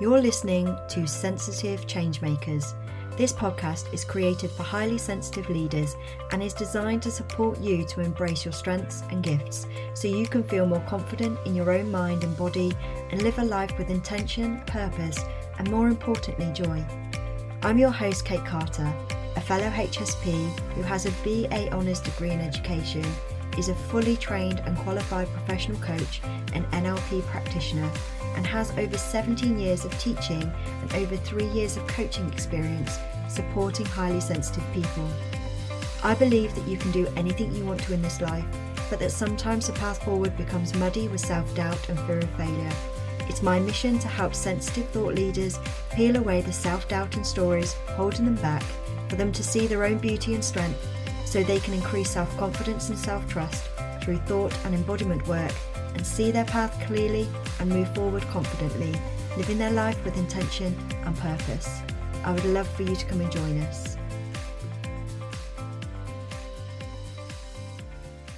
You're listening to Sensitive Changemakers. This podcast is created for highly sensitive leaders and is designed to support you to embrace your strengths and gifts so you can feel more confident in your own mind and body and live a life with intention, purpose, and more importantly, joy. I'm your host, Kate Carter, a fellow HSP who has a BA Honours degree in education, is a fully trained and qualified professional coach and NLP practitioner, and has over 17 years of teaching and over 3 years of coaching experience supporting highly sensitive people. I believe that you can do anything you want to in this life, but that sometimes the path forward becomes muddy with self-doubt and fear of failure. It's my mission to help sensitive thought leaders peel away the self-doubt and stories holding them back, for them to see their own beauty and strength so they can increase self-confidence and self-trust through thought and embodiment work and see their path clearly and move forward confidently, living their life with intention and purpose. I would love for you to come and join us.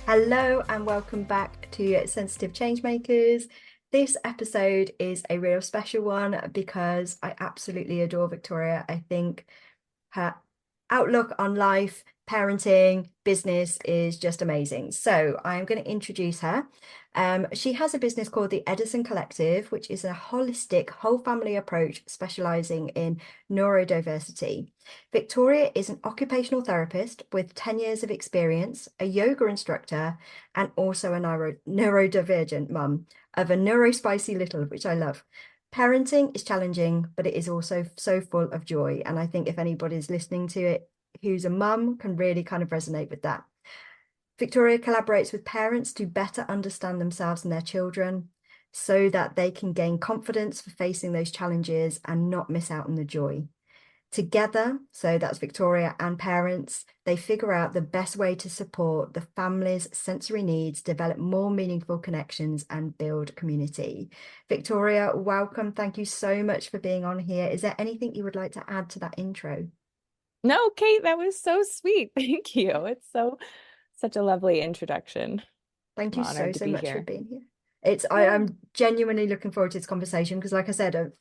Hello and welcome back to Sensitive Changemakers. This episode is a real special one because I absolutely adore Victoria. I think her outlook on life, parenting, business is just amazing. So I'm going to introduce her. She has a business called the Edison Collective, which is a holistic whole family approach specializing in neurodiversity. Victoria is an occupational therapist with 10 years of experience, a yoga instructor, and also a neurodivergent mum of a neurospicy little, which I love. Parenting is challenging, but it is also so full of joy. And I think if anybody's listening to it who's a mum can really kind of resonate with that. Victoria collaborates with parents to better understand themselves and their children so that they can gain confidence for facing those challenges and not miss out on the joy. Together, so that's Victoria and parents, they figure out the best way to support the family's sensory needs, develop more meaningful connections and build community. Victoria, welcome. Thank you so much for being on here. Is there anything you would like to add to that intro? No, Kate, that was so sweet. Thank you. It's such a lovely introduction. Thank you so much for being here. I'm genuinely looking forward to this conversation because, like I said,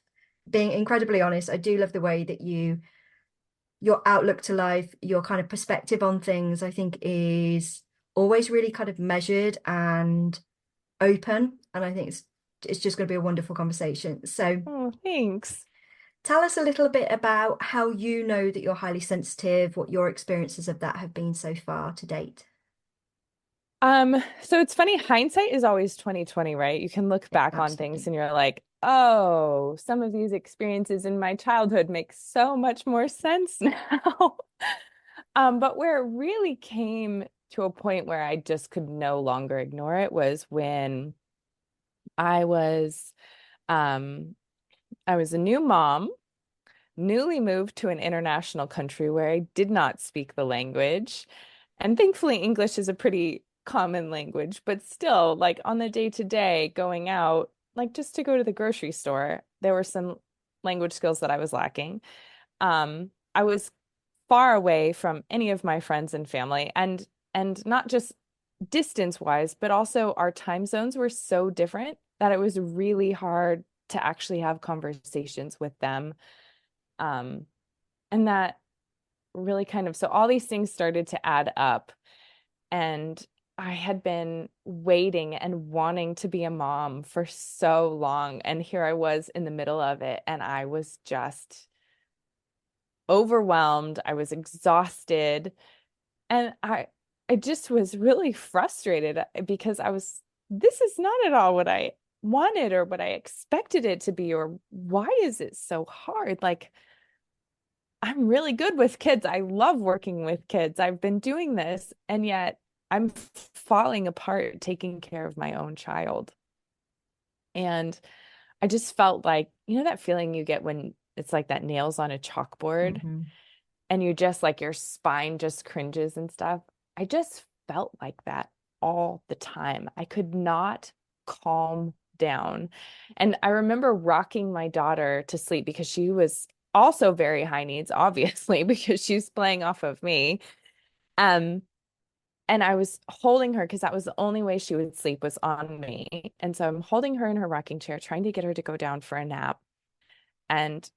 being incredibly honest, I do love the way that your outlook to life, your kind of perspective on things, I think is always really kind of measured and open. And I think it's just going to be a wonderful conversation. So, thanks. Tell us a little bit about how you know that you're highly sensitive, what your experiences of that have been so far to date. So it's funny, hindsight is always 2020, right? You can look back on things and you're like, oh, some of these experiences in my childhood make so much more sense now. But where it really came to a point where I just could no longer ignore it was when I was a new mom, newly moved to an international country where I did not speak the language. And thankfully, English is a pretty common language, but still, like on the day-to-day going out, like just to go to the grocery store, there were some language skills that I was lacking. I was far away from any of my friends and family, and not just distance-wise, but also our time zones were so different that it was really hard to actually have conversations with them. And that really so all these things started to add up. And I had been waiting and wanting to be a mom for so long. And here I was in the middle of it. And I was just overwhelmed. I was exhausted. And I just was really frustrated because this is not at all what I wanted or what I expected it to be, or why is it so hard? Like, I'm really good with kids. I love working with kids. I've been doing this, and yet I'm falling apart taking care of my own child. And I just felt like, that feeling you get when it's like that nails on a chalkboard and you just like your spine just cringes and stuff. I just felt like that all the time. I could not calm down. And I remember rocking my daughter to sleep because she was also very high needs, obviously, because she's playing off of me. And I was holding her because that was the only way she would sleep was on me. And so I'm holding her in her rocking chair, trying to get her to go down for a nap. And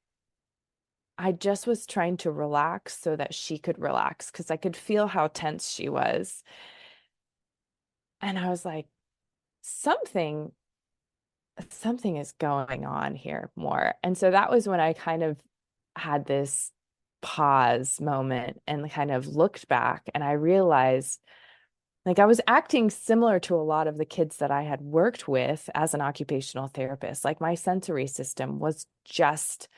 I just was trying to relax so that she could relax because I could feel how tense she was. And I was like, something, something is going on here more. And so that was when I kind of had this pause moment and kind of looked back and I realized like I was acting similar to a lot of the kids that I had worked with as an occupational therapist. Like my sensory system was just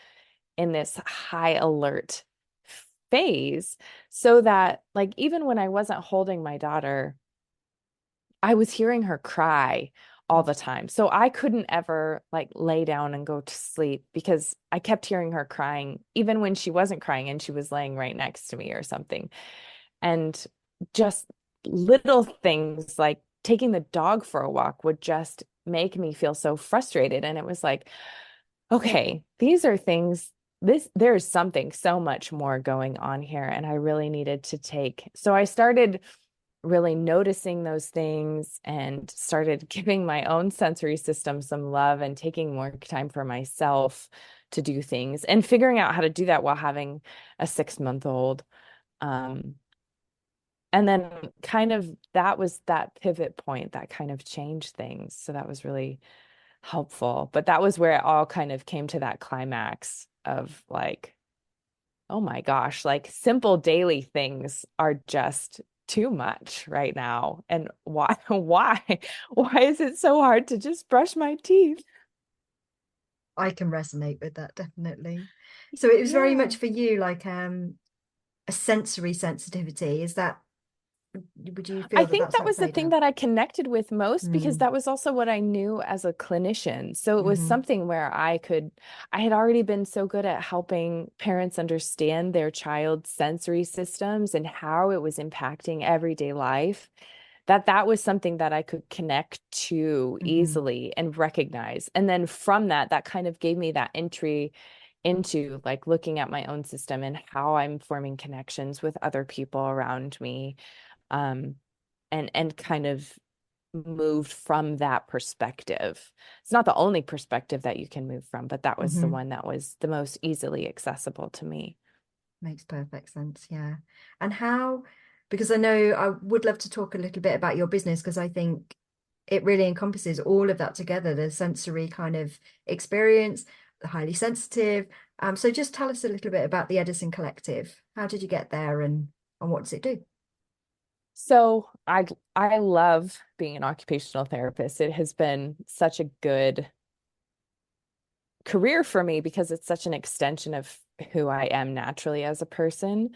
in this high alert phase so that like even when I wasn't holding my daughter, I was hearing her cry all the time. So I couldn't ever like lay down and go to sleep because I kept hearing her crying, even when she wasn't crying and she was laying right next to me or something. And just little things like taking the dog for a walk would just make me feel so frustrated. And it was like, okay, these are things, there's something so much more going on here. And I really needed to take. So I started really noticing those things and started giving my own sensory system some love and taking more time for myself to do things and figuring out how to do that while having a 6-month-old. And then kind of that was that pivot point that kind of changed things. So that was really helpful. But that was where it all kind of came to that climax of like, oh my gosh, like simple daily things are just too much right now. And why is it so hard to just brush my teeth? I can resonate with that, definitely. So it was very Yeah. much for you like a sensory sensitivity. Is that, would you I feel that think that's that how it was the played thing out? that I connected with most because Mm, that was also what I knew as a clinician. So it was hmm something where I had already been so good at helping parents understand their child's sensory systems and how it was impacting everyday life, that was something that I could connect to hmm easily and recognize. And then from that, that kind of gave me that entry into like looking at my own system and how I'm forming connections with other people around me. Um, and kind of moved from that perspective. It's not the only perspective that you can move from, but that was the hmm one that was the most easily accessible to me. Makes perfect sense. Yeah. And how, because I know I would love to talk a little bit about your business because I think it really encompasses all of that together, the sensory kind of experience, the highly sensitive. So just tell us a little bit about the Edison Collective. How did you get there and what does it do? So I love being an occupational therapist. It has been such a good career for me because it's such an extension of who I am naturally as a person.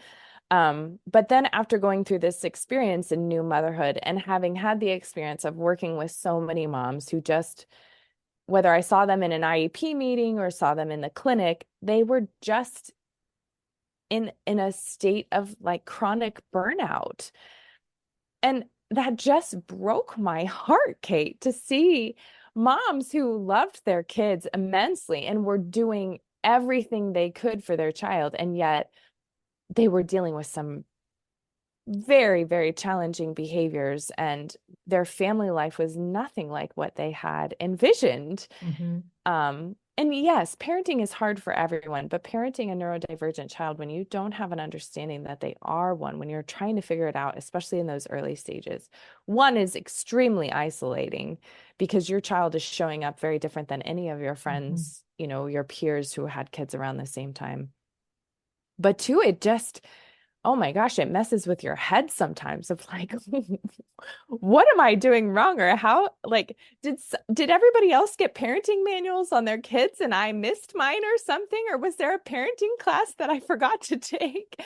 But then after going through this experience in new motherhood and having had the experience of working with so many moms who just, whether I saw them in an IEP meeting or saw them in the clinic, they were just in a state of like chronic burnout. And that just broke my heart, Kate, to see moms who loved their kids immensely and were doing everything they could for their child, and yet they were dealing with some very, very challenging behaviors, and their family life was nothing like what they had envisioned. Hmm And yes, parenting is hard for everyone, but parenting a neurodivergent child, when you don't have an understanding that they are one, when you're trying to figure it out, especially in those early stages, one is extremely isolating because your child is showing up very different than any of your hmm friends, your peers who had kids around the same time. But two, it just, oh my gosh, it messes with your head sometimes of like, what am I doing wrong? Or how, like, did everybody else get parenting manuals on their kids and I missed mine or something? Or was there a parenting class that I forgot to take?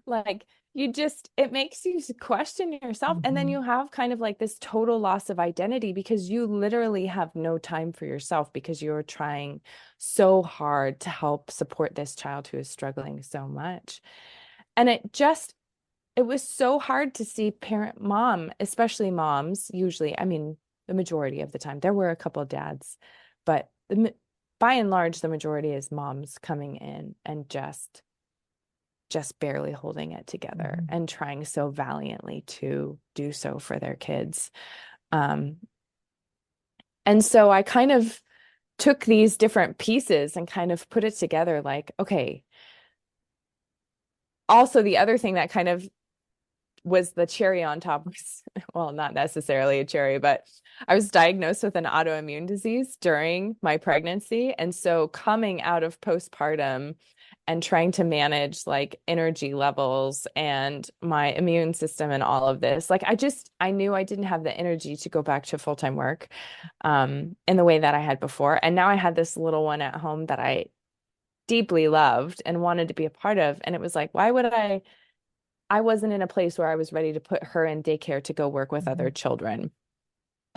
Like, it makes you question yourself. And then hmm you have kind of like this total loss of identity because you literally have no time for yourself because you're trying so hard to help support this child who is struggling so much. And it was so hard to see especially moms, usually, I mean, the majority of the time. There were a couple of dads, but by and large, the majority is moms coming in and just barely holding it together hmm and trying so valiantly to do so for their kids. Um, and so I kind of took these different pieces and kind of put it together like, okay. Also, the other thing that kind of was the cherry on top was, well, not necessarily a cherry, but I was diagnosed with an autoimmune disease during my pregnancy. And so coming out of postpartum and trying to manage like energy levels and my immune system and all of this, like I knew I didn't have the energy to go back to full-time work in the way that I had before. And now I had this little one at home that I deeply loved and wanted to be a part of. And it was like, why would I wasn't in a place where I was ready to put her in daycare to go work with other Mhm. children.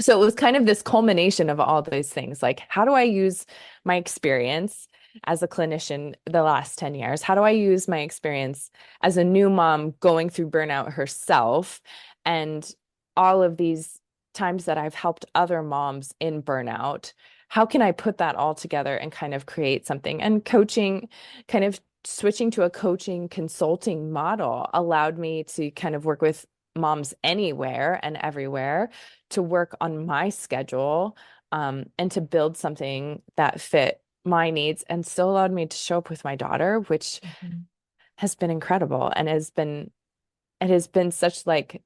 So it was kind of this culmination of all those things. Like, how do I use my experience as a clinician the last 10 years? How do I use my experience as a new mom going through burnout herself and all of these times that I've helped other moms in burnout? How can I put that all together and kind of create something? And coaching, kind of switching to a coaching consulting model allowed me to kind of work with moms anywhere and everywhere to work on my schedule and to build something that fit my needs and still allowed me to show up with my daughter, which Mhm. has been incredible and it has been such like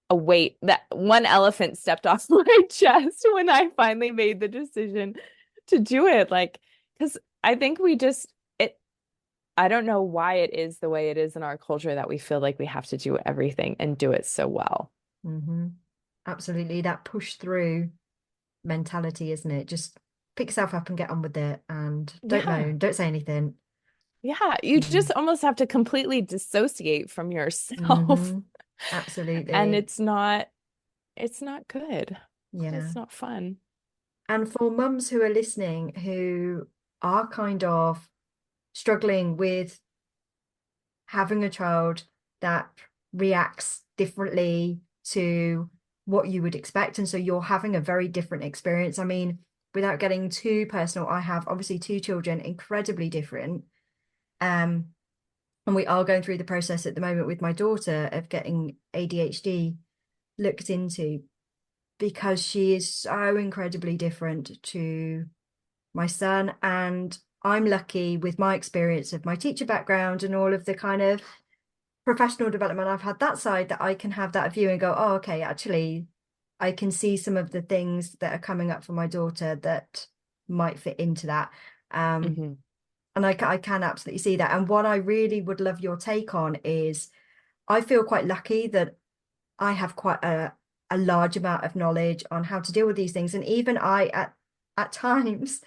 a weight that one elephant stepped off my chest when I finally made the decision to do it. Like, because I think we just it I don't know why it is the way it is in our culture that we feel like we have to do everything and do it so well. Mhm. Absolutely. That push through mentality, isn't it? Just pick yourself up and get on with it and don't Yeah. moan, don't say anything. Yeah, you Mm. just almost have to completely dissociate from yourself. Hmm. And Absolutely. it's not good. Yeah. It's not fun. And for mums who are listening who are kind of struggling with having a child that reacts differently to what you would expect. And so you're having a very different experience. I mean, without getting too personal, I have obviously two children, incredibly different. Um, and we are going through the process at the moment with my daughter of getting ADHD looked into because she is so incredibly different to my son. And I'm lucky with my experience of my teacher background and all of the kind of professional development I've had that side that I can have that view and go, oh, okay, actually, I can see some of the things that are coming up for my daughter that might fit into that. Um, Hmm. and I can absolutely see that. And what I really would love your take on is I feel quite lucky that I have quite a large amount of knowledge on how to deal with these things. And even I, at times,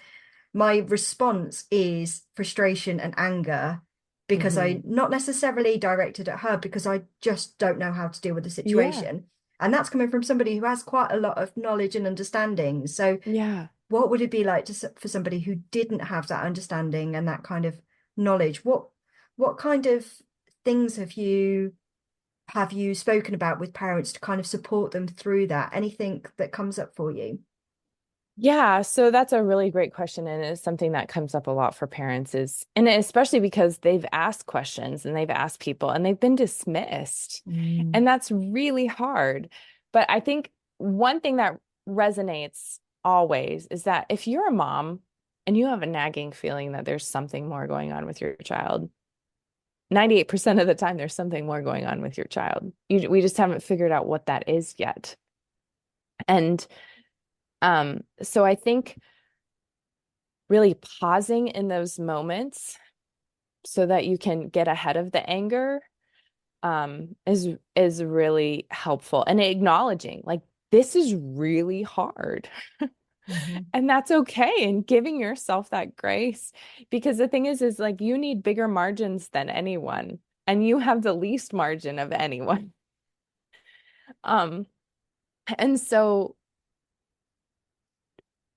my response is frustration and anger because Hmm. I not necessarily directed at her because I just don't know how to deal with the Yeah. situation. And that's coming from somebody who has quite a lot of knowledge and understanding. So Yeah. what would it be like for somebody who didn't have that understanding and that kind of knowledge? What kind of things have you spoken about with parents to kind of support them through that? Anything that comes up for you? Yeah, so that's a really great question, and it's something that comes up a lot for parents and especially because they've asked questions and they've asked people and they've been dismissed. Mm. And that's really hard. But I think one thing that resonates always is that if you're a mom and you have a nagging feeling that there's something more going on with your child, 98% of the time there's something more going on with your child. We just haven't figured out what that is yet. And so I think really pausing in those moments so that you can get ahead of the anger is really helpful and acknowledging like this is really hard Hmm. and that's okay and giving yourself that grace because the thing is like you need bigger margins than anyone and you have the least margin of anyone um and so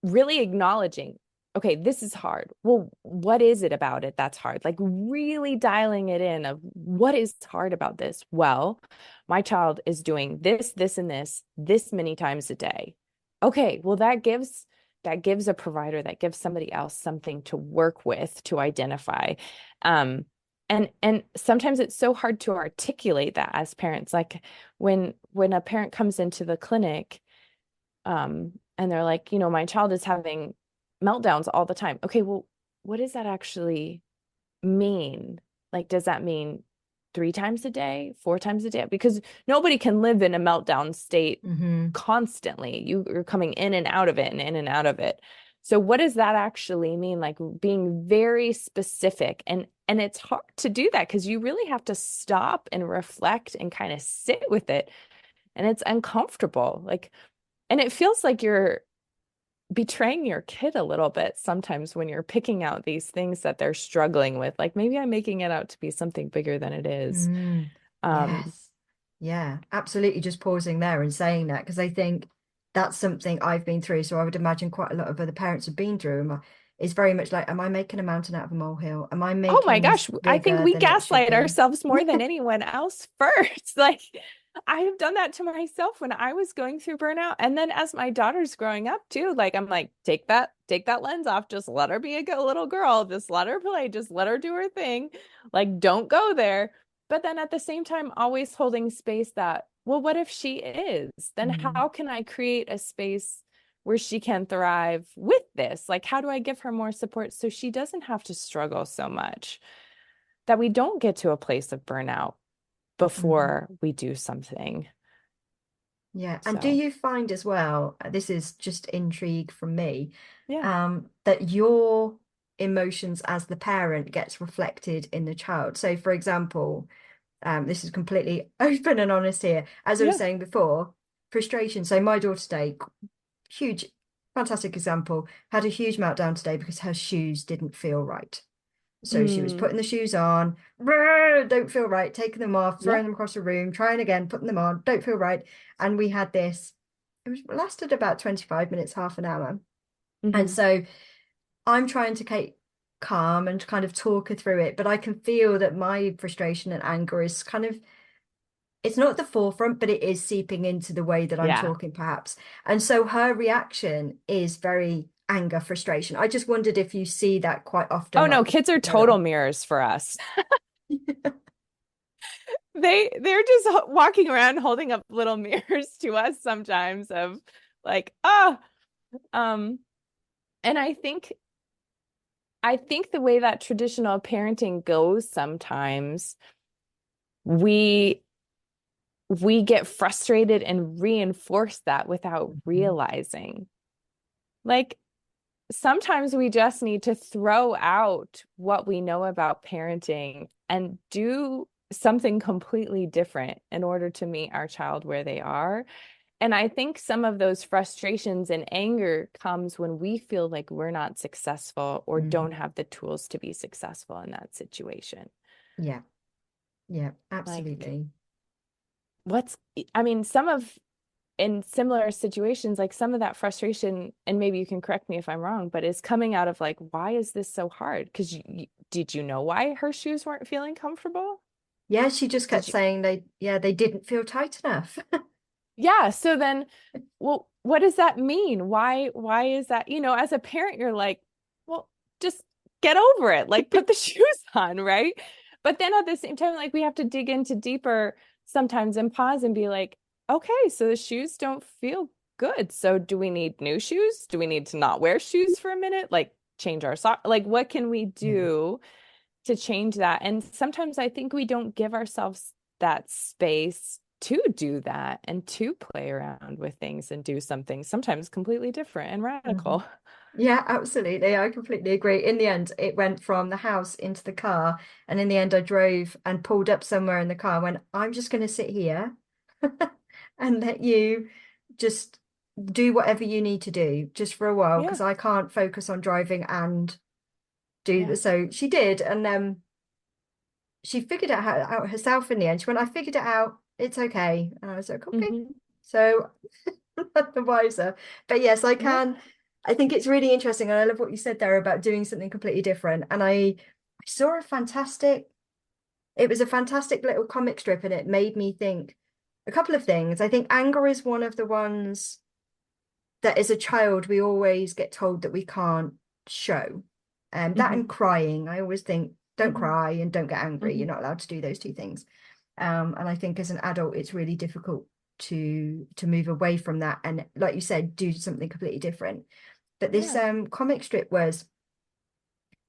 really acknowledging, okay, this is hard. Well, what is it about it that's hard? Like really dialing it in of what is hard about this? Well, my child is doing this, this, and this many times a day. Okay, well, that gives a provider, that gives somebody else something to work with to identify. Um, and sometimes it's so hard to articulate that as parents. Like when a parent comes into the clinic, and they're like, my child is having meltdowns all the time. Okay, well, what does that actually mean? Like, does that mean 3 times a day, 4 times a day? Because nobody can live in a meltdown state Hmm. constantly. You're coming in and out of it and in and out of it. So what does that actually mean? Like being very specific, and it's hard to do that because you really have to stop and reflect and kind of sit with it. And it's uncomfortable. Like, and it feels like you're betraying your kid a little bit sometimes when you're picking out these things that they're struggling with. Like maybe I'm making it out to be something bigger than it is. Mm. Um, Yes. Yeah, absolutely. Just pausing there and saying that, because I think that's something I've been through. So I would imagine quite a lot of other parents have been through. It's very much like, am I making a mountain out of a molehill? Am I oh my making this gosh, I think bigger we than it should gaslight be? ourselves more than anyone else first. Like I have done that to myself when I was going through burnout. And then as my daughter's growing up too, like I'm like, take that lens off. Just let her be a good little girl. Just let her play. Just let her do her thing. Like, don't go there. But then at the same time, always holding space that, well, what if she is? Then Mm. how can I create a space where she can thrive with this? Like, how do I give her more support so she doesn't have to struggle so much that we don't get to a place of burnout Mm. before we do something? Yeah. And do So, you find as well, this is just intrigue from me, yeah, that your emotions as the parent gets reflected in the child? So, for example, this is completely open and honest here. As I was yeah. saying before, frustration. So my daughter today, huge, fantastic example, had a huge meltdown today because her shoes didn't feel right. So she was Mm, putting the shoes on, don't feel right, taking them off, yeah. throwing them across the room, trying again, putting them on, don't feel right. And we had this, lasted about 25 minutes, half an hour. And Hmm. so I'm trying to keep calm and kind of talk her through it, but I can feel that my frustration and anger is kind of, it's not at the forefront, but it is seeping into the way that I'm Yeah. talking, perhaps. And so her reaction is very anger, frustration. I just wondered if you see that quite Oh often, no, like kids are with total her. mirrors for us. They're just walking around holding up little mirrors to us sometimes of like, oh, um, and I think the way that traditional parenting goes sometimes, we we get frustrated and reinforce that without Mhm. realizing. Like sometimes we just need to throw out what we know about parenting and do something completely different in order to meet our child where they are. And I think some of those frustrations and anger comes when we feel like we're not successful or don't Mhm. have the tools to be successful in that situation. Yeah, yeah, Like, absolutely. what's, I mean, some of, in similar situations, like some of that frustration, and maybe you can correct me if I'm wrong, but is coming out of like, why is this so hard? Because did you know why her shoes weren't feeling comfortable? Yeah, she just kept Did you? saying they didn't feel tight enough. Yeah. So then, well, what does that mean? Why is that? As a parent, you're like, well, just get over it. Like put the shoes on, right? But then at the same time, like we have to dig into deeper sometimes and pause and be like, okay, so the shoes don't feel good. So do we need new shoes? Do we need to not wear shoes for a minute? Like change our sock? Like what can we Yeah. do to change that? And sometimes I think we don't give ourselves that space to do that and to play around with things and do something sometimes completely different and Mhm. radical. Yeah, absolutely. I completely agree. In the end, it went from the house into the car. And in the end, I drove and pulled up somewhere in the car, went, I'm just going to sit here and let you just do whatever you need to do just for a while Yeah, because I can't focus on driving and do yeah. this. So she did. And she figured out herself in the end. She went, I figured it out. It's okay. And I was like, okay. Hmm. So the wiser. But yes, I Yeah. can. I think it's really interesting. And I love what you said there about doing something completely different. And I saw it was a fantastic little comic strip, and it made me think a couple of things. I think anger is one of the ones that as a child we always get told that we can't show. That and Hmm. crying. I always think, don't Hmm. cry and don't get angry. Hmm. You're not allowed to do those two things. And I think as an adult, it's really difficult to move away from that and, like you said, do something completely different. But this Yeah. comic strip was,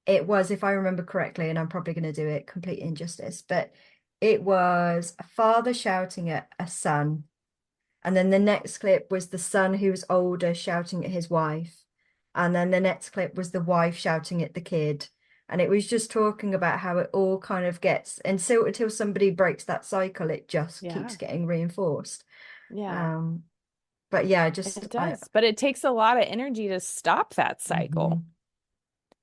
it was, if I remember correctly, and I'm probably going to do it complete injustice, but it was a father shouting at a son. And then the next clip was the son who was older shouting at his wife. And then the next clip was the wife shouting at the kid. And it was just talking about how it all kind of gets, and so until somebody breaks that cycle, it just keeps Yeah. getting reinforced. Yeah. Um, but yeah, It just I does. But it takes a lot of energy to stop that cycle. mhm,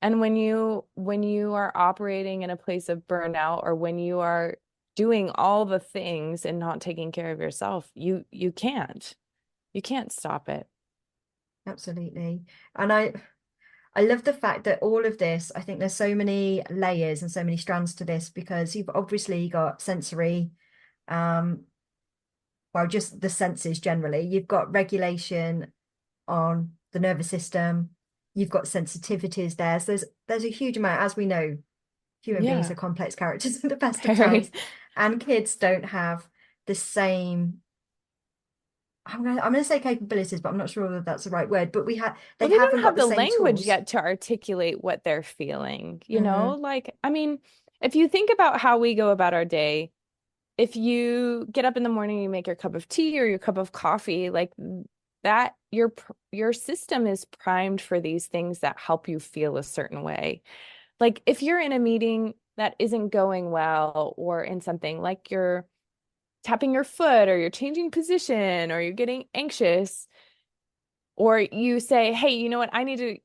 And when you are operating in a place of burnout, or when you are doing all the things and not taking care of yourself, you can't. You can't stop it. absolutely. And I love the fact that all of this, I think there's so many layers and so many strands to this because you've obviously got sensory, um, well, just the senses generally. You've got regulation on the nervous system. You've got sensitivities there. So there's a huge amount, as we know, human beings Yeah. are complex characters at the best of Very. times, and kids don't have the same. I'm gonna say capabilities, but I'm not sure whether that's the right word. But they Well, they haven't don't got have the the same language tools. yet to articulate what they're feeling, you know? Hmm. Like, I mean, if you think about how we go about our day, if you get up in the morning, you make your cup of tea or your cup of coffee, like that, your system is primed for these things that help you feel a certain way. Like if you're in a meeting that isn't going well, or in something like you're tapping your foot, or you're changing position, or you're getting anxious, or you say, hey, you know what? I need to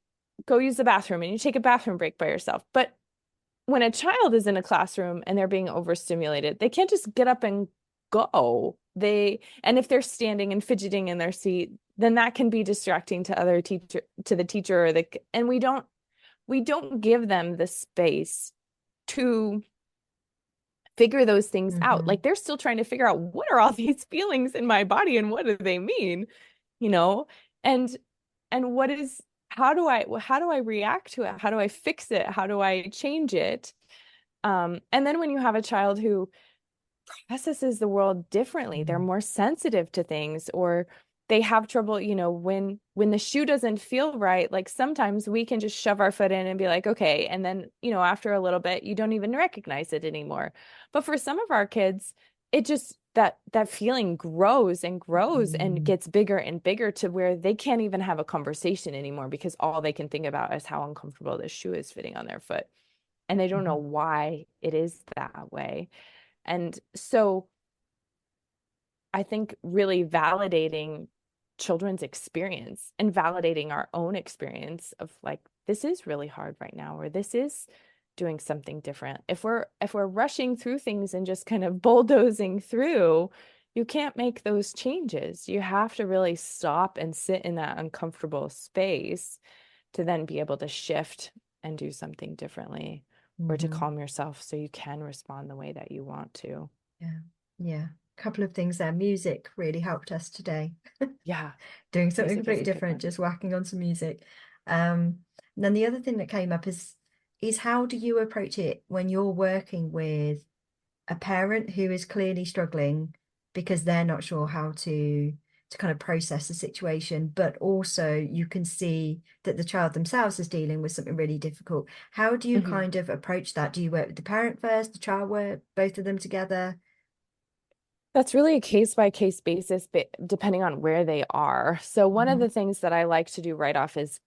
go use the bathroom, and you take a bathroom break by yourself. But when a child is in a classroom and they're being overstimulated, they can't just get up and go. And if they're standing and fidgeting in their seat, then that can be distracting to the teacher, and we don't give them the space to figure those things out. Hmm. Like they're still trying to figure out, what are all these feelings in my body and what do they mean? You know? And what is how do I react to it? How do I fix it? How do I change it? And then when you have a child who processes the world differently, they're more sensitive to things, or they have trouble, when the shoe doesn't feel right, like sometimes we can just shove our foot in and be like, okay, and then, after a little bit, you don't even recognize it anymore. But for some of our kids, it just that feeling grows and grows and Hmm. gets bigger and bigger, to where they can't even have a conversation anymore, because all they can think about is how uncomfortable this shoe is fitting on their foot. And they don't know Hmm. why it is that way. And so I think really validating children's experience and validating our own experience of, like, this is really hard right now, or this is doing something different. If we're rushing through things and just kind of bulldozing through, you can't make those changes. You have to really stop and sit in that uncomfortable space to then be able to shift and do something differently, or to Hmm. calm yourself so you can respond the way that you want to. Yeah, yeah. A couple of things there. Music really helped us today. Yeah, Doing something music is completely a good different, one. just whacking on some music. And then the other thing that came up is how do you approach it when you're working with a parent who is clearly struggling because they're not sure how to kind of process the situation, but also you can see that the child themselves is dealing with something really difficult. How do you Mhm. kind of approach that? Do you work with the parent first, the child work, both of them together? That's really a case by case basis, depending on where they are. So, one of Hmm. the things that I like to do right off is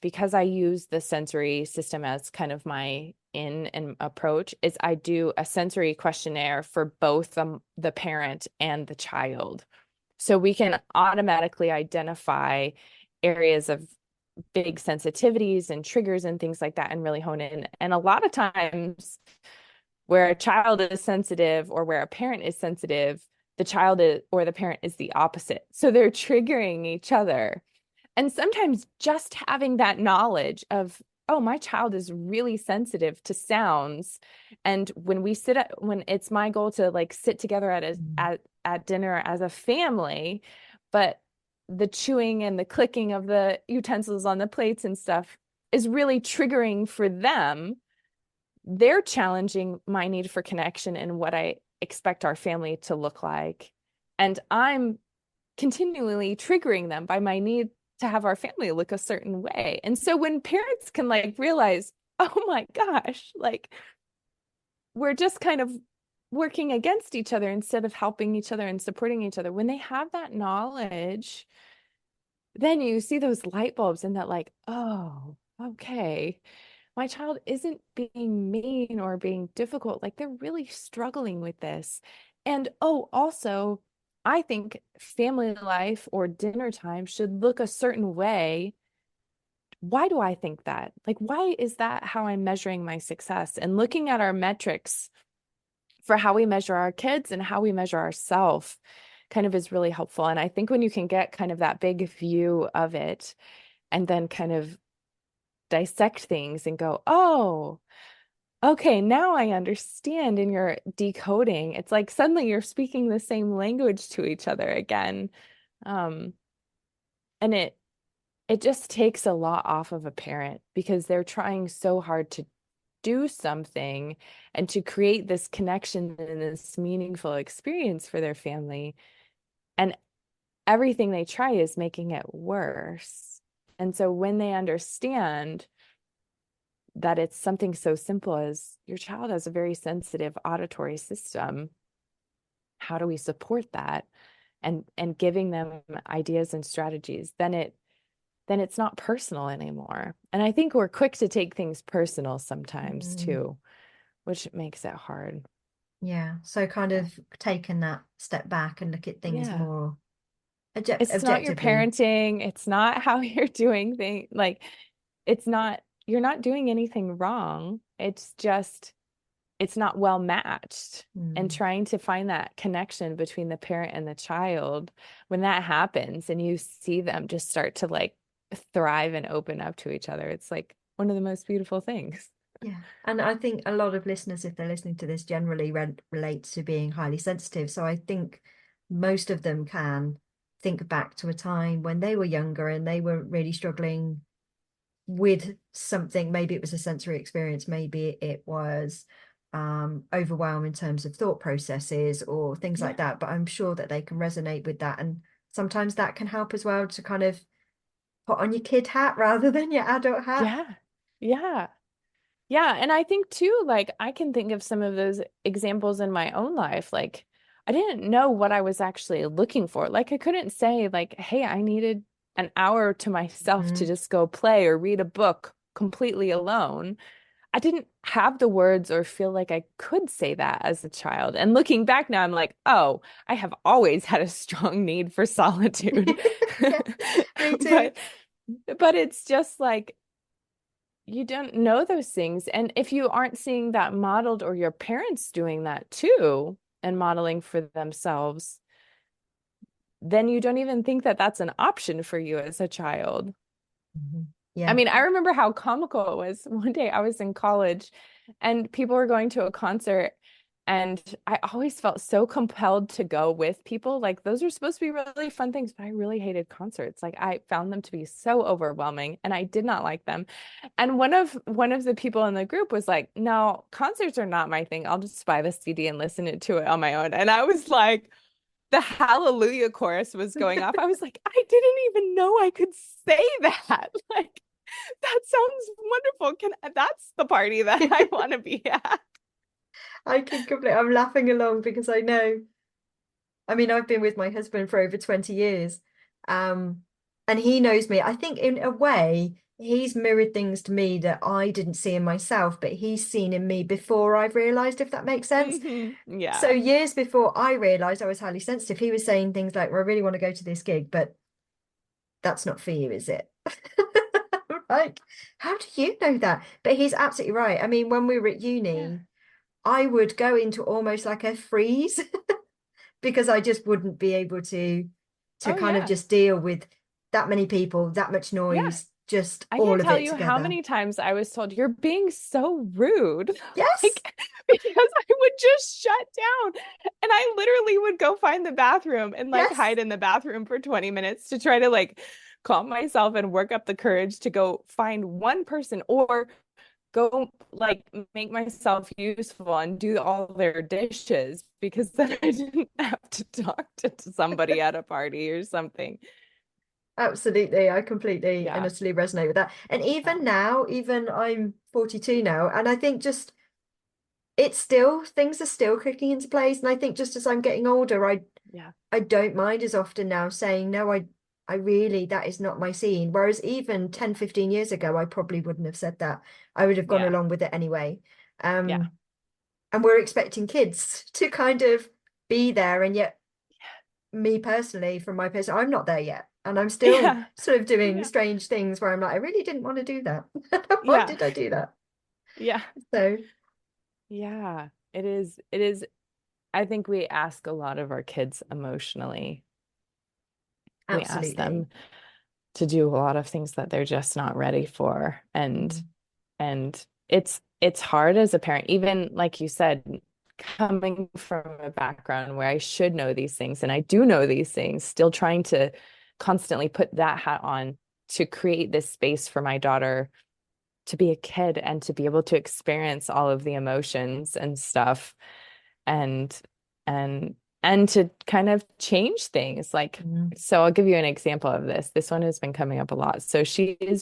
because I use the sensory system as kind of my in and approach, is I do a sensory questionnaire for both the parent and the child. So we can automatically identify areas of big sensitivities and triggers and things like that, and really hone in. And a lot of times, where a child is sensitive, or where a parent is sensitive, the child is, or the parent is the opposite. So they're triggering each other. And sometimes just having that knowledge of, oh, my child is really sensitive to sounds. And when it's my goal to, like, sit together at dinner as a family, but the chewing and the clicking of the utensils on the plates and stuff is really triggering for them, they're challenging my need for connection and what I expect our family to look like. And I'm continually triggering them by my need to have our family look a certain way. And so when parents can like realize, oh my gosh, like we're just kind of working against each other instead of helping each other and supporting each other. When they have that knowledge, then you see those light bulbs and that like, oh, okay, my child isn't being mean or being difficult. Like they're really struggling with this. And oh, also, I think family life or dinner time should look a certain way. Why do I think that? Like, why is that how I'm measuring my success? And looking at our metrics for how we measure our kids and how we measure ourselves kind of is really helpful. And I think when you can get kind of that big view of it and then kind of dissect things and go, oh, okay, now I understand in your decoding. It's like suddenly you're speaking the same language to each other again. Um, and it just takes a lot off of a parent because they're trying so hard to do something and to create this connection and this meaningful experience for their family. And everything they try is making it worse. And so when they understand that it's something so simple as your child has a very sensitive auditory system, how do we support that? And giving them ideas and strategies, then it's not personal anymore. And I think we're quick to take things personal sometimes Mm, too, which makes it hard. yeah. So kind Yeah. of taking that step back and look at things Yeah. more It's not your objectively. parenting. It's not how you're doing things. Like, it's not, you're not doing anything wrong. It's just, it's not well matched. And Mm, trying to find that connection between the parent and the child, when that happens and you see them just start to like thrive and open up to each other, it's like one of the most beautiful things. yeah. And I think a lot of listeners, if they're listening to this, generally relate to being highly sensitive. So I think most of them can think back to a time when they were younger and they were really struggling with something. Maybe it was a sensory experience, maybe it was overwhelm in terms of thought processes or things like Yeah. that. But I'm sure that they can resonate with that. And sometimes that can help as well to kind of put on your kid hat rather than your adult hat. Yeah. Yeah. Yeah, and I think too, like I can think of some of those examples in my own life. Like I didn't know what I was actually looking for. Like I couldn't say like, hey, I needed an hour to myself to Mm. just go play or read a book completely alone. I didn't have the words or feel like I could say that as a child. And looking back now, I'm like, oh, I have always had a strong need for solitude. Yeah, me too. But but it's just like you don't know those things. And if you aren't seeing that modeled or your parents doing that too and modeling for themselves, then you don't even think that that's an option for you as a child. Mhm. I Yeah. mean, I remember how comical it was. One day I was in college and people were going to a concert, and I always felt so compelled to go with people. Like those are supposed to be really fun things, but I really hated concerts. Like I found them to be so overwhelming and I did not like them. And one of the people in the group was like, "No, concerts are not my thing. I'll just buy the CD and listen to it on my own." And I was like, the Hallelujah chorus was going off. I was like, I didn't even know I could say that. Like that sounds wonderful. That's the party that I want to be at. I can completely, I'm laughing along because I know, I mean, I've been with my husband for over 20 years. Um, and he knows me. I think in a way, he's mirrored things to me that I didn't see in myself, but he's seen in me before I've realized, if that makes sense. So Yeah. years before I realized I was highly sensitive, he was saying things like, well, I really want to go to this gig, but that's not for you, is it? Like, how do you know that? But he's absolutely right. I mean, when we were at Yeah. uni, I would go into almost like a freeze because I just wouldn't be able to Oh kind of yeah. just deal with that many people, that much Yeah. noise, just I all can't of tell it you how together. many times I was told you're being so rude. Yes, Like because I would just shut down and I literally would go find the bathroom and like yes. hide in the bathroom for 20 minutes to try to like calm myself and work up the courage to go find one person or go like make myself useful and do all their dishes because then I didn't have to talk to somebody at a party or something. Absolutely. I completely and Yeah. utterly resonate with that. And Yeah. even now, even I'm 42 now, and I think just it's still things are still clicking into place. And I think just as I'm getting older, Yeah. I don't mind as often now saying, no, I really that is not my scene. Whereas even 10, 15 years ago, I probably wouldn't have said that. I would have gone Yeah. along with it anyway. Yeah. And we're expecting kids to kind of be there, and yet me personally, from my person, I'm not there yet. And I'm still Yeah. sort of doing Yeah. strange things where I'm like, I really didn't want to do that. Why Yeah. did I do that? Yeah. So Yeah. It is. I think we ask a lot of our kids emotionally. We ask absolutely. them to do a lot of things that they're just not ready for. Mm. And it's hard as a parent, even like you said, coming from a background where I should know these things and I do know these things, still trying to constantly put that hat on to create this space for my daughter to be a kid and to be able to experience all of the emotions and stuff and and and to kind of change things like Mm. so I'll give you an example of this. This one has been coming up a lot. So she's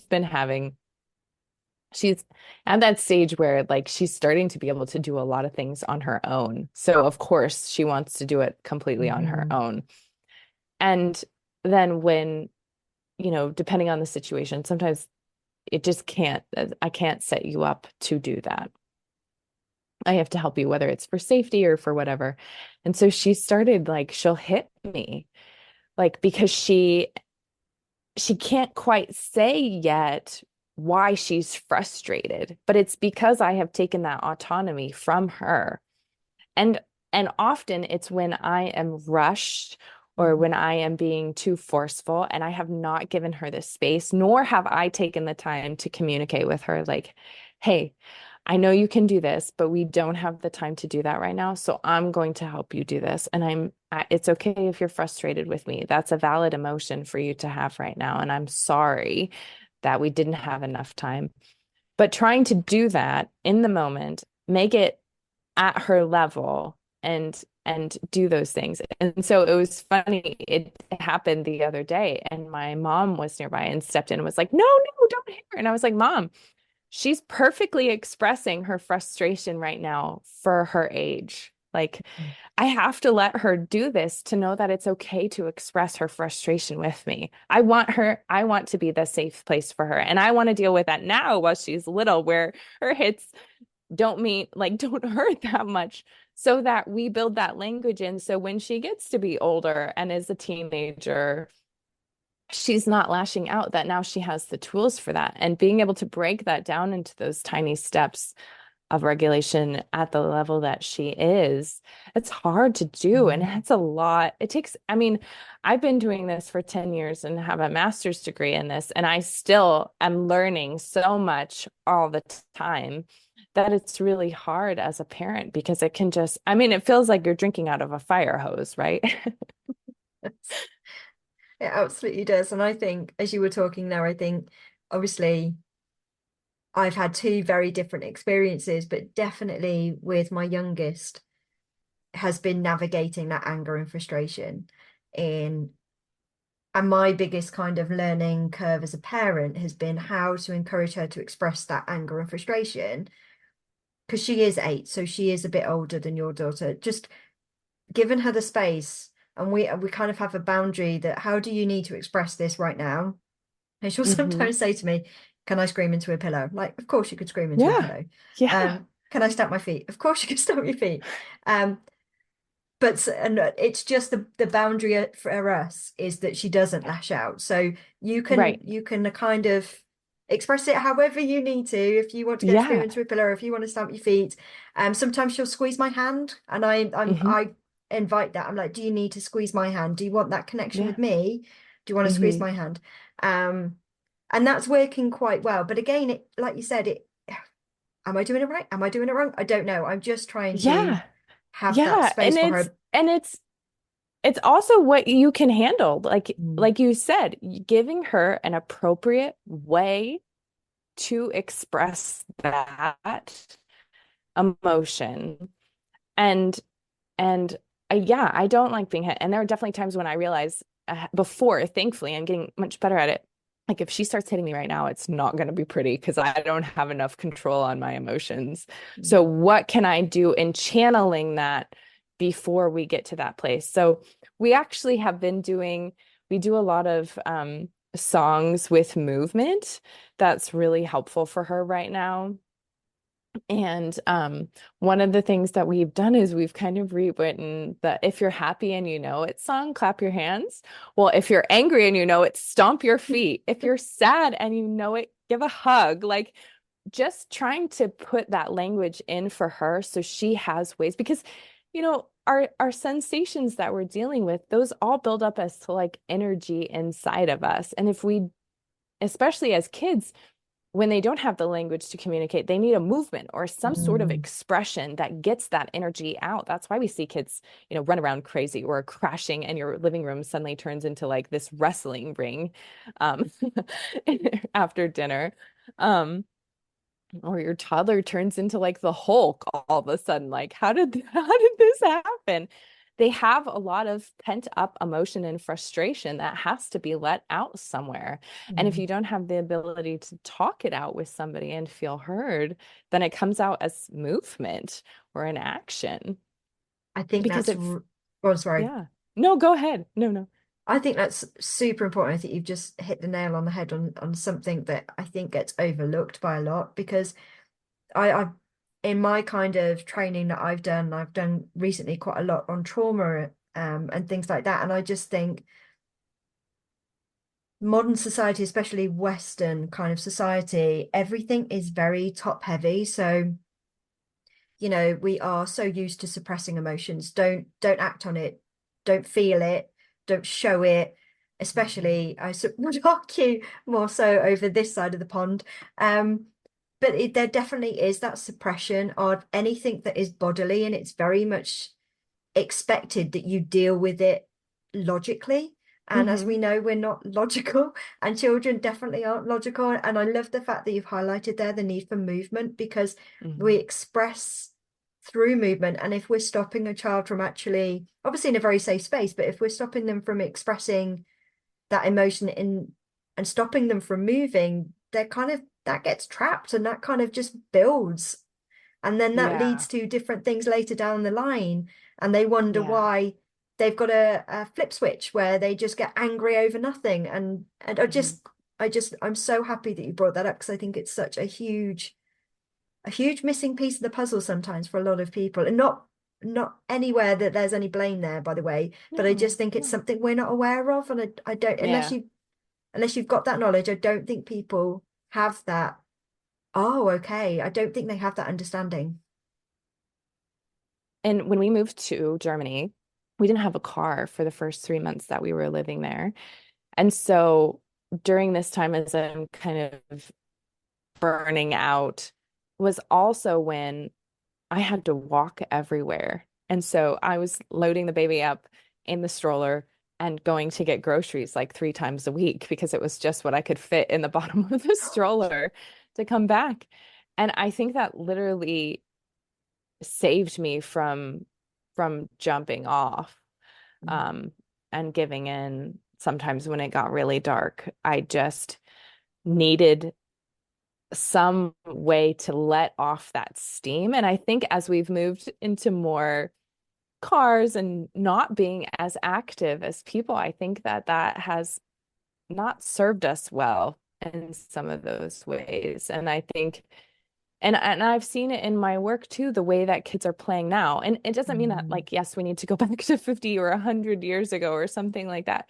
at that stage where like she's starting to be able to do a lot of things on her own. So of course she wants to do it completely on her Hmm. own. And then when, depending on the situation, sometimes it just can't, I can't set you up to do that. I have to help you, whether it's for safety or for whatever. And so she started like, she'll hit me like because she can't quite say yet why she's frustrated, but it's because I have taken that autonomy from her. And and often it's when I am rushed or Hmm. when I am being too forceful and I have not given her the space, nor have I taken the time to communicate with her like, hey, I know you can do this, but we don't have the time to do that right now. So I'm going to help you do this. And it's okay if you're frustrated with me. That's a valid emotion for you to have right now. And I'm sorry that we didn't have enough time. But trying to do that in the moment, make it at her level and do those things. And so it was funny. It happened the other day, and my mom was nearby and stepped in and was like, "No, no, don't hit her." And I was like, "Mom, she's perfectly expressing her frustration right now for her age. Like, I have to let her do this to know that it's okay to express her frustration with me. I want to be the safe place for her. And I want to deal with that now while she's little, where her hits don't mean like don't hurt that much so that we build that language in so when she gets to be older and is a teenager she's not lashing out that now she has the tools for that and being able to break that down into those tiny steps of regulation at the level that she is it's hard to do and Hmm. it's a lot it takes I mean I've been doing this for 10 years and have a master's degree in this and I still am learning so much all the time that it's really hard as a parent because it can just I mean it feels like you're drinking out of a fire hose, right? It absolutely does. And I think, as you were talking there, I think obviously I've had two very different experiences, but definitely with my youngest has been navigating that anger and frustration in and my biggest kind of learning curve as a parent has been how to encourage her to express that anger and frustration because she is 8, so she is a bit older than your daughter. Just giving her the space, and we kind of have a boundary that how do you need to express this right now? And she'll Hmm. sometimes say to me, "Can I scream into a pillow?" Like, of course you could scream into a Yeah. pillow. Yeah. Can I stamp my feet? Of course you can stamp your feet. Um, but and it's just the boundary for us is that she doesn't lash out. So Right. you can kind of express it however you need to. If you want to go scream Yeah. into a pillar, if you want to stamp your feet. Sometimes she'll squeeze my hand, and Hmm. I invite that. I'm like, do you need to squeeze my hand? Do you want that connection Yeah. with me? Do you want to squeeze Hmm. my hand? Um, and that's working quite well. But again, it like you said, it am I doing it right? Am I doing it wrong? I don't know. I'm just trying to Yeah. have that Yeah. space for her. And it's also what you can handle. Mm. Like you said, giving her an appropriate way to express that emotion. And and yeah, I don't like being hit. And there are definitely times when I realize before, thankfully. I'm getting much better at it. Like if she starts hitting me right now, it's not going to be pretty because I don't have enough control on my emotions. So what can I do in channeling that before we get to that place? So we actually have been doing, we do a lot of songs with movement. That's really helpful for her right now. And one of the things that we've done is we've kind of rewritten the if you're happy and you know it song, clap your hands. Well, if you're angry and you know it, stomp your feet. If you're sad and you know it, give a hug. Like just trying to put that language in for her so she has ways because our sensations that we're dealing with, those all build up as to like energy inside of us. And if we, especially as kids, when they don't have the language to communicate, they need a movement or some sort of Mm. expression that gets that energy out. That's why we see kids, run around crazy or crashing, and your living room suddenly turns into like this wrestling ring um, after dinner. Um, or your toddler turns into like the Hulk all of a sudden. Like, how did this happen? They have a lot of pent up emotion and frustration that has to be let out somewhere. And if Mm. you don't have the ability to talk it out with somebody and feel heard, then it comes out as movement or an action I think because that's, it's, oh, sorry. yeah. No, go ahead. No, no. I think that's super important. I think you've just hit the nail on the head on something that I think gets overlooked by a lot because I've in my kind of training that I've done recently quite a lot on trauma and things like that. And I just think modern society, especially Western kind of society, everything is very top heavy. So we are so used to suppressing emotions. Don't act on it, don't feel it, don't show it. Mhm. Especially, would argue more so over this side of the pond. But there definitely is that suppression of anything that is bodily, and it's very much expected that you deal with it logically. And as Mm-hmm. we know, we're not logical, and children definitely aren't logical. And I love the fact that you've highlighted there the need for movement because we Mm-hmm. express through movement. And if we're stopping a child from actually, obviously in a very safe space, but if we're stopping them from expressing that emotion in and stopping them from moving, they're kind of that gets trapped and that kind of just builds. And then that Yeah. leads to different things later down the line. And they wonder Yeah. why they've got a flip switch where they just get angry over nothing. And Mm-hmm. I'm so happy that you brought that up because I think it's such a huge missing piece of the puzzle sometimes for a lot of people. And not anywhere that there's any blame there, by the way, but I just No, think it's no. something we're not aware of. And I don't, Yeah. unless you've got that knowledge, I don't think people have that. Oh, okay. I don't think they have that understanding. And when we moved to Germany, we didn't have a car for the first 3 months that we were living there. And so during this time, as I'm kind of burning out, was also when I had to walk everywhere. And so I was loading the baby up in the stroller and going to get groceries like 3 times a week because it was just what I could fit in the bottom of the stroller to come back. And I think that literally saved me from jumping off um and giving in. Sometimes when it got really dark, I just needed some way to let off that steam. And I think as we've moved into more cars and not being as active as people, I think that that has not served us well in some of those ways. And I think and I've seen it in my work too, the way that kids are playing now. And it doesn't mean that Mm. like, yes, we need to go back to 50 or 100 years ago or something like that.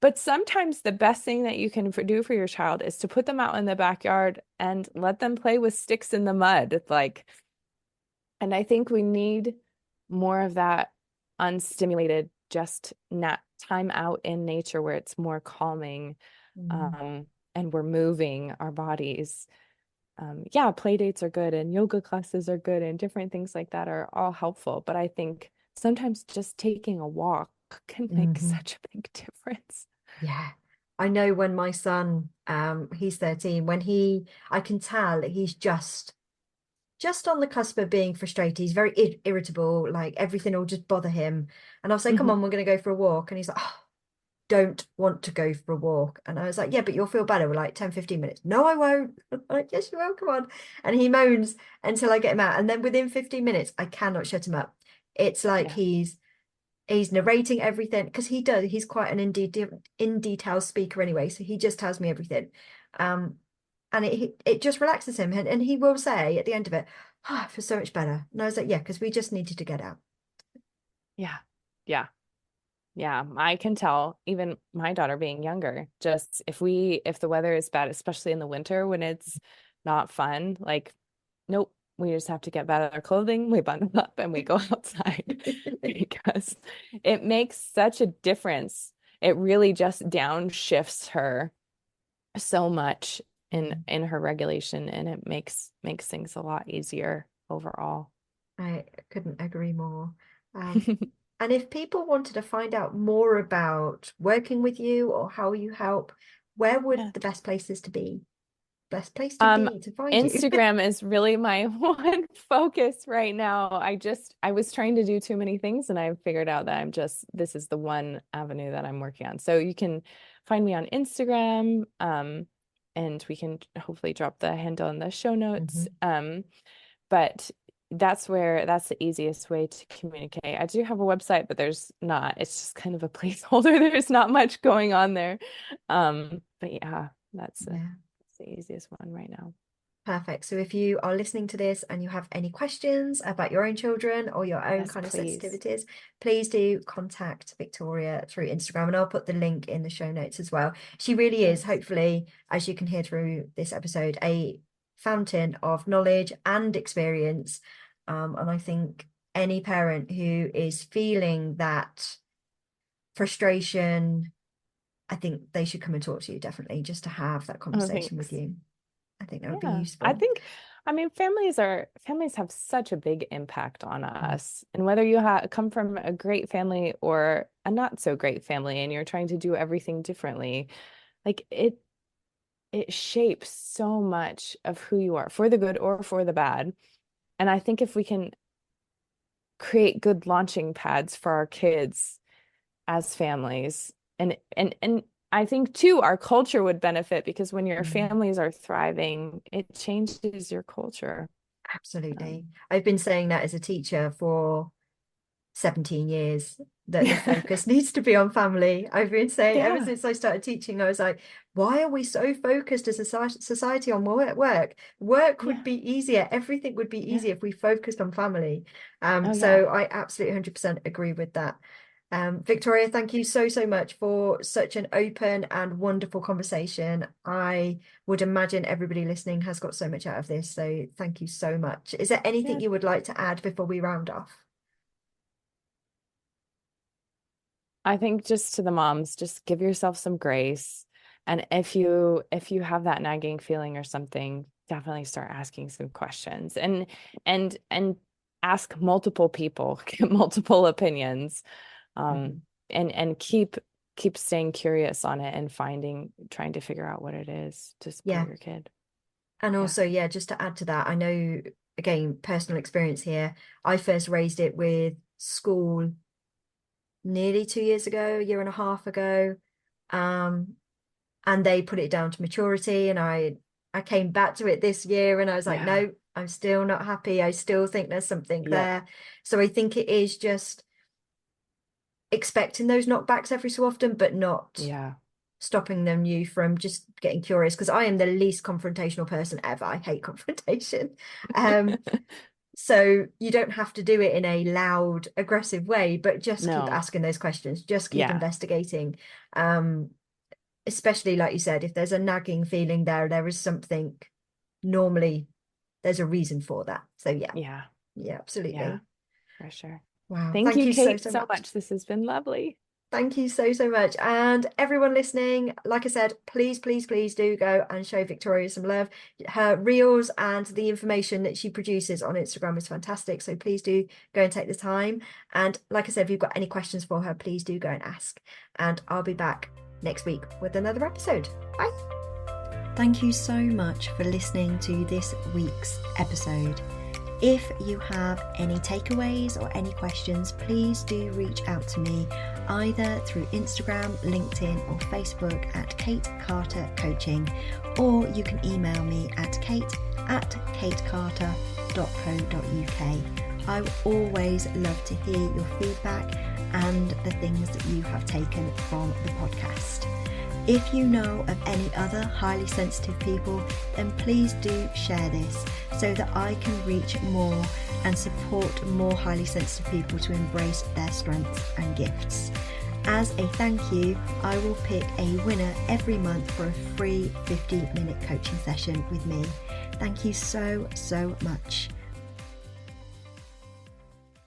But sometimes the best thing that you can do for your child is to put them out in the backyard and let them play with sticks in the mud. Like, and I think we need more of that unstimulated, just nat time out in nature where it's more calming, Mm. um, and we're moving our bodies. Yeah, play dates are good and yoga classes are good and different things like that are all helpful. But I think sometimes just taking a walk can make Mhm. such a big difference. Yeah. I know when my son, he's 13, when I can tell he's just on the cusp of being frustrated. He's very irritable, like everything will just bother him. And I'll say, come Mhm. on, we're going to go for a walk. And he's like, oh, don't want to go for a walk. And I was like, yeah, but you'll feel better. We're like 10, 15 minutes. No, I won't. I'm like, yes, you will. Come on. And he moans until I get him out. And then within 15 minutes, I cannot shut him up. It's like Yeah. he's narrating everything, because he's quite an in detail speaker anyway. So he just tells me everything. And it just relaxes him. And he will say at the end of it, oh, I feel so much better. And I was like, yeah, because we just needed to get out. Yeah. Yeah. Yeah, I can tell, even my daughter being younger, just if the weather is bad, especially in the winter when it's not fun, like, nope, we just have to get better clothing, we bundle up and we go outside because it makes such a difference. It really just downshifts her so much in her regulation, and it makes things a lot easier overall. I couldn't agree more. And if people wanted to find out more about working with you or how you help, where would Yeah. the best places to be? Best place to Um, be to find you? Instagram is really my one focus right now. I was trying to do too many things and I figured out that this is the one avenue that I'm working on. So you can find me on Instagram, and we can hopefully drop the handle in the show notes. But that's the easiest way to communicate. I do have a website, but it's just kind of a placeholder. There's not much going on there. But yeah, that's Yeah. the easiest one right now. Perfect. So if you are listening to this and you have any questions about your own children or your own Yes, kind of please. sensitivities, please do contact Victoria through Instagram, and I'll put the link in the show notes as well. She really is, Yes. hopefully, as you can hear through this episode, a fountain of knowledge and experience. And I think any parent who is feeling that frustration, I think they should come and talk to you, definitely, just to have that Oh, conversation with thanks. you. I think that would be Yeah. I useful. think, I mean, families have such a big impact on Mm. us. And whether you come from a great family or a not so great family and you're trying to do everything differently, like it shapes so much of who you are, for the good or for the bad. And I think if we can create good launching pads for our kids as families, and I think too our culture would benefit, because when your Mm. families are thriving, it changes your culture. Absolutely. Um, I've been saying that as a teacher for 17 years, that the yeah, focus needs to be on family. I've been saying ever yeah, since I started teaching, I was like, why are we so focused as a society on work? Work would yeah, be easier. Everything would be yeah. easier if we focused on family. Oh yeah. So I absolutely 100% agree with that. Victoria, thank you so, so much for such an open and wonderful conversation. I would imagine everybody listening has got so much out of this. So thank you so much. Is there anything Yeah. you would like to add before we round off? I think just to the moms, just give yourself some grace. And if you have that nagging feeling or something, definitely start asking some questions and ask multiple people, get multiple opinions. Mhm. And keep staying curious on it and trying to figure out what it is to support Yeah. your kid. And Yeah. also, yeah, just to add to that, I know, again, personal experience here. I first raised it with school nearly 2 years ago, a year and a half ago. Um, and they put it down to maturity. And I came back to it this year and I was like, Yeah. no, I'm still not happy. I still think there's something Yep. there. So I think it is just expecting those knockbacks every so often, but not Yeah. stopping you from just getting curious, because I am the least confrontational person ever. I hate confrontation. Um, so you don't have to do it in a loud, aggressive way, but just keep No. asking those questions, just keep Yeah. investigating. Um, Especially like you said, if there's a nagging feeling there, there is something, normally there's a reason for that. So yeah, Yeah. yeah, Yeah. absolutely. For sure. Wow. Thank Thank you, you so, Kate, so so much. much. This has been lovely. Thank you so, so much. And everyone listening, like I said, please, please, please do go and show Victoria some love. Her reels and the information that she produces on Instagram is fantastic. So please do go and take the time. And like I said, if you've got any questions for her, please do go and ask. And I'll be back next week with another episode. Bye. Thank you so much for listening to this week's episode. If you have any takeaways or any questions, please do reach out to me either through Instagram, LinkedIn or Facebook at Kate Carter Coaching, or you can email me at kate@katecarter.co.uk. I always love to hear your feedback and the things that you have taken from the podcast. If you know of any other highly sensitive people, then please do share this so that I can reach more and support more highly sensitive people to embrace their strengths and gifts. As a thank you, I will pick a winner every month for a free 50-minute coaching session with me. Thank you so much.